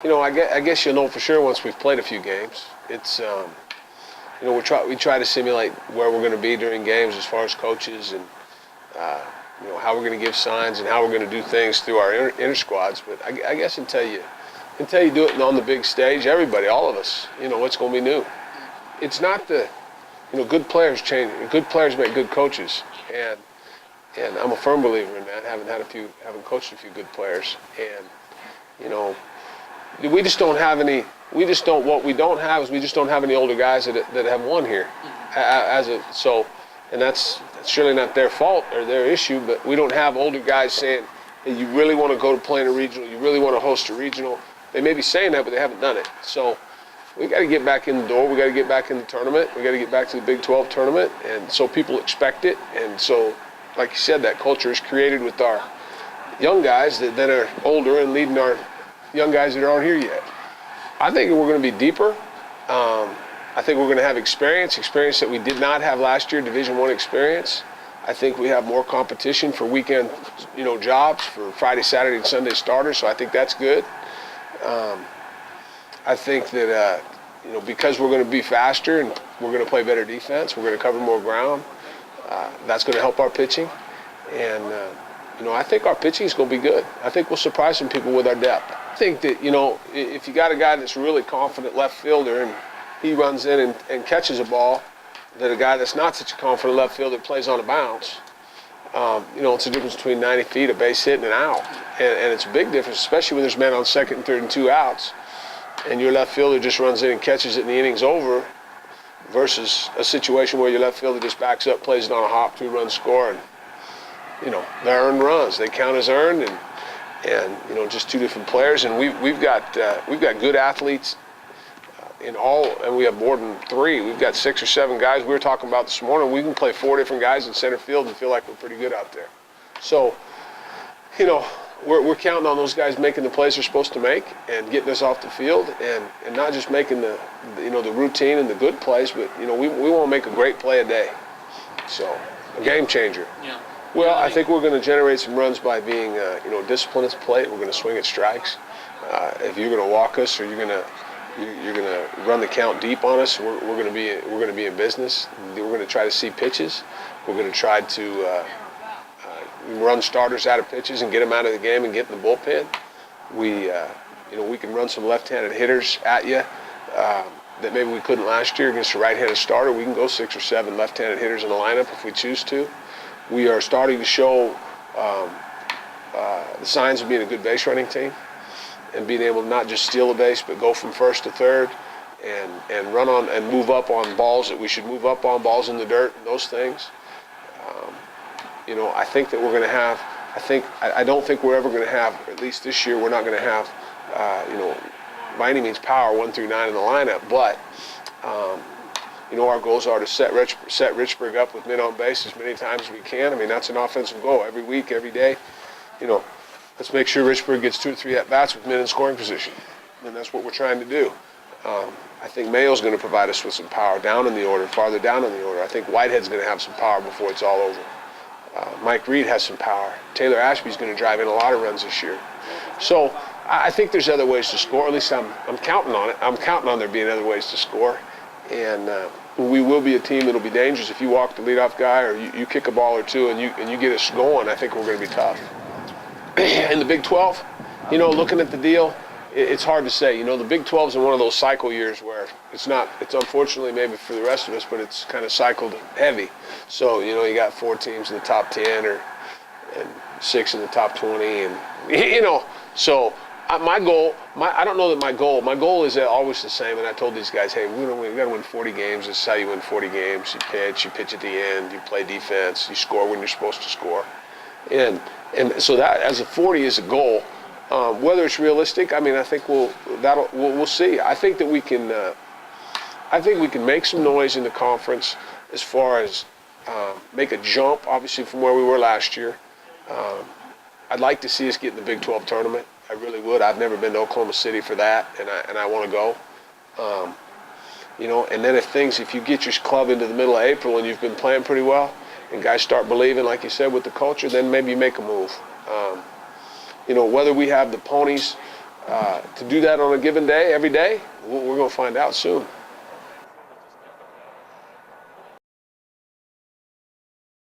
I guess you'll know for sure once we've played a few games. It's we try to simulate where we're going to be during games as far as coaches and how we're going to give signs and how we're going to do things through our inner squads. But I guess until you do it on the big stage, everybody, all of us, it's going to be new. It's not good players change. Good players make good coaches, and I'm a firm believer in that. Having coached a few good players, and we just don't have any. What we don't have is we just don't have any older guys that have won here, and that's surely not their fault or their issue. But we don't have older guys saying, "Hey, you really want to go to play in a regional? You really want to host a regional?" They may be saying that, but they haven't done it. So we got to get back in the door. We got to get back in the tournament. We got to get back to the Big 12 tournament, and so people expect it. And so, like you said, that culture is created with our young guys that are older and leading our young guys that aren't here yet. I think we're going to be deeper. I think we're going to have experience that we did not have last year, Division I experience. I think we have more competition for weekend, jobs for Friday, Saturday, and Sunday starters. So I think that's good. I think that because we're going to be faster and we're going to play better defense, we're going to cover more ground. That's going to help our pitching, and I think our pitching is going to be good. I think we'll surprise some people with our depth. I think that if you got a guy that's really confident left fielder and he runs in and catches a ball, that a guy that's not such a confident left fielder plays on a bounce. It's a difference between 90 feet, a base hit, and an out. And it's a big difference, especially when there's men on second and third and 2 outs, and your left fielder just runs in and catches it and the inning's over, versus a situation where your left fielder just backs up, plays it on a hop, 2-run score, and, they're earned runs. They count as earned, and just two different players. And we've got good athletes in all, and we have more than 3. We've got 6 or 7 guys we were talking about this morning. We can play 4 different guys in center field and feel like we're pretty good out there. So, we're counting on those guys making the plays they're supposed to make and getting us off the field, and not just making the routine and the good plays, but we want to make a great play a day. So, a game changer. Yeah. Well, I think we're going to generate some runs by being disciplined at the plate. We're going to swing at strikes. If you're going to walk us or you're going to run the count deep on us, we're going to be in business. We're going to try to see pitches. We're going to try to run starters out of pitches and get them out of the game and get in the bullpen. We can run some left-handed hitters at you that maybe we couldn't last year against a right-handed starter. We can go 6 or 7 left-handed hitters in the lineup if we choose to. We are starting to show the signs of being a good base running team and being able to not just steal a base but go from first to third and run on and move up on balls that we should move up on, balls in the dirt and those things. I think that we're going to have, I don't think we're ever going to have, at least this year, we're not going to have, by any means power 1 through 9 in the lineup, but, our goals are to set Richburg up with men on base as many times as we can. I mean, that's an offensive goal every week, every day. Let's make sure Richburg gets 2 or 3 at-bats with men in scoring position, and that's what we're trying to do. I think Mayo's going to provide us with some power down in the order, farther down in the order. I think Whitehead's going to have some power before it's all over. Mike Reed has some power. Taylor Ashby's going to drive in a lot of runs this year. So I think there's other ways to score. At least I'm counting on it. I'm counting on there being other ways to score. And we will be a team that'll be dangerous. If you walk the leadoff guy or you kick a ball or 2 and you get us going, I think we're going to be tough. In the Big 12, looking at the deal, it's hard to say. The Big 12 is in one of those cycle years where it's unfortunately maybe for the rest of us, but it's kind of cycled heavy. So, you got 4 teams in the top 10 and 6 in the top 20. And, so my goal, I don't know that my goal is always the same. And I told these guys, hey, we got to win 40 games. This is how you win 40 games. You pitch at the end, you play defense, you score when you're supposed to score. And so that as a 40 is a goal. Whether it's realistic, I think we'll see. I think that we can make some noise in the conference as far as make a jump, obviously, from where we were last year. I'd like to see us get in the Big 12 tournament. I really would. I've never been to Oklahoma City for that, and I want to go. And then if you get your club into the middle of April and you've been playing pretty well, and guys start believing, like you said, with the culture, then maybe you make a move. Whether we have the ponies to do that on a given day, every day, we're going to find out soon.